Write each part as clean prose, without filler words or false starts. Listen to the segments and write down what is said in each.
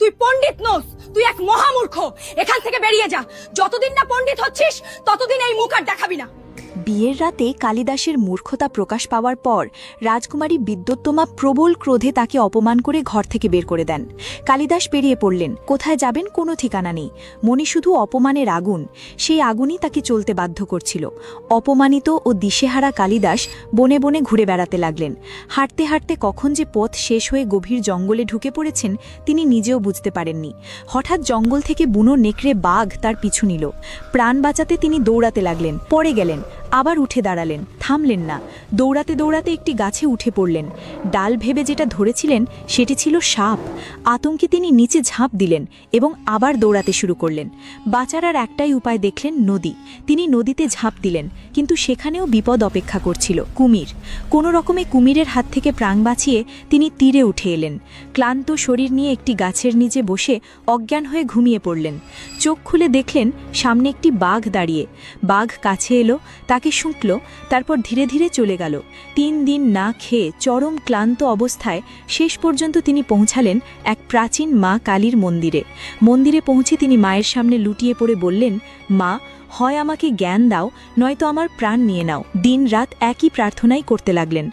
তুই পণ্ডিত নোস, তুই এক মহামূর্খ। এখান থেকে বেরিয়ে যা। যতদিন না পণ্ডিত হচ্ছিস ততদিন এই মুখ আর দেখাবি না। বিয়ের রাতে কালিদাসের মূর্খতা প্রকাশ পাওয়ার পর রাজকুমারী বিদ্যোত্তমা প্রবল ক্রোধে তাকে অপমান করে ঘর থেকে বের করে দেন। কালিদাস বেরিয়ে পড়লেন। কোথায় যাবেন কোনো ঠিকানা নেই। মনে শুধু অপমানের আগুন। সেই আগুনই তাকে চলতে বাধ্য করছিল। অপমানিত ও দিশেহারা কালিদাস বনে বনে ঘুরে বেড়াতে লাগলেন। হাঁটতে হাঁটতে কখন যে পথ শেষ হয়ে গভীর জঙ্গলে ঢুকে পড়েছেন তিনি নিজেও বুঝতে পারেননি। হঠাৎ জঙ্গল থেকে বুনো নেকড়ে বাঘ তার পিছু নিল। প্রাণ বাঁচাতে তিনি দৌড়াতে লাগলেন। পড়ে গেলেন, আবার উঠে দাঁড়ালেন, থামলেন না। দৌড়াতে দৌড়াতে একটি গাছে উঠে পড়লেন। ডাল ভেবে যেটা ধরেছিলেন সেটি ছিল সাপ। আতঙ্কে তিনি নিচে ঝাঁপ দিলেন এবং আবার দৌড়াতে শুরু করলেন। বাঁচার আর একটাই উপায় দেখলেন, নদী। তিনি নদীতে ঝাঁপ দিলেন, কিন্তু সেখানেও বিপদ অপেক্ষা করছিল, কুমির। কোনো রকমে কুমিরের হাত থেকে প্রাণ বাঁচিয়ে তিনি তীরে উঠে এলেন। ক্লান্ত শরীর নিয়ে একটি গাছের নিচে বসে অজ্ঞান হয়ে ঘুমিয়ে পড়লেন। চোখ খুলে দেখলেন সামনে একটি বাঘ দাঁড়িয়ে। বাঘ কাছে এলো, তাকে শুঁকল, তারপর ধীরে ধীরে চলে গেল। 3 দিন না খেয়ে চরম ক্লান্ত অবস্থায় শেষ পর্যন্ত তিনি পৌঁছালেন এক প্রাচীন মা কালীর মন্দিরে। মন্দিরে পৌঁছে তিনি মায়ের সামনে লুটিয়ে পড়ে বললেন, মা, হয় আমাকে জ্ঞান দাও, নয়তো আমার প্রাণ নিয়ে নাও। দিন রাত একই প্রার্থনাই করতে লাগলেন।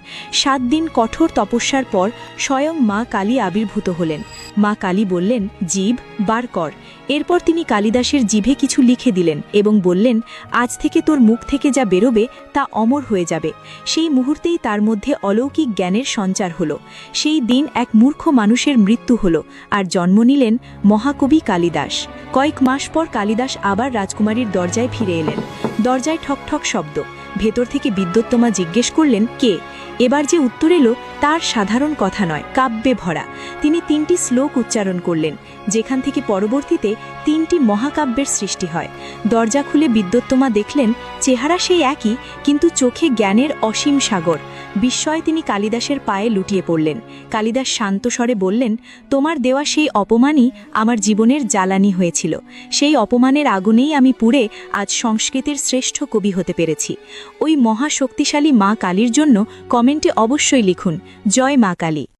7 দিন কঠোর তপস্যার পর স্বয়ং মা কালী আবির্ভূত হলেন। মা কালী বললেন, জিভ বার কর। এরপর তিনি কালিদাসের জিভে কিছু লিখে দিলেন এবং বললেন, আজ থেকে তোর মুখ থেকে যা বেরোবে তা অমর হয়ে যাবে। সেই মুহূর্তেই তার মধ্যে অলৌকিক জ্ঞানের সঞ্চার হলো। সেই দিন এক মূর্খ মানুষের মৃত্যু হলো আর জন্ম নিলেন মহাকবি কালিদাস। কয়েক মাস পর কালিদাস আবার রাজকুমারীর দরজায় ফিরে এলেন। দরজায় ঠক ঠক শব্দ। ভেতর থেকে বিদ্যোত্তমা জিজ্ঞেস করলেন, কে? এবার যে উত্তর এলো তার সাধারণ কথা নয়, কাব্যে ভরা। তিনি 3টি শ্লোক উচ্চারণ করলেন, যেখান থেকে পরবর্তীতে 3টি মহাকাব্যের সৃষ্টি হয়। দরজা খুলে বিদ্যোত্তমা দেখলেন চেহারা সেই একই, কিন্তু চোখে জ্ঞানের অসীম সাগর। বিস্ময়ে তিনি কালিদাসের পায়ে লুটিয়ে পড়লেন। কালিদাস শান্ত স্বরে বললেন, তোমার দেওয়া সেই অপমানই আমার জীবনের জ্বালানি হয়েছিল। সেই অপমানের আগুনেই আমি পুড়ে আজ সংস্কৃতের শ্রেষ্ঠ কবি হতে পেরেছি। ওই মহাশক্তিশালী মা কালীর জন্য কমেন্টে অবশ্যই লিখুন, জয় মা কালী।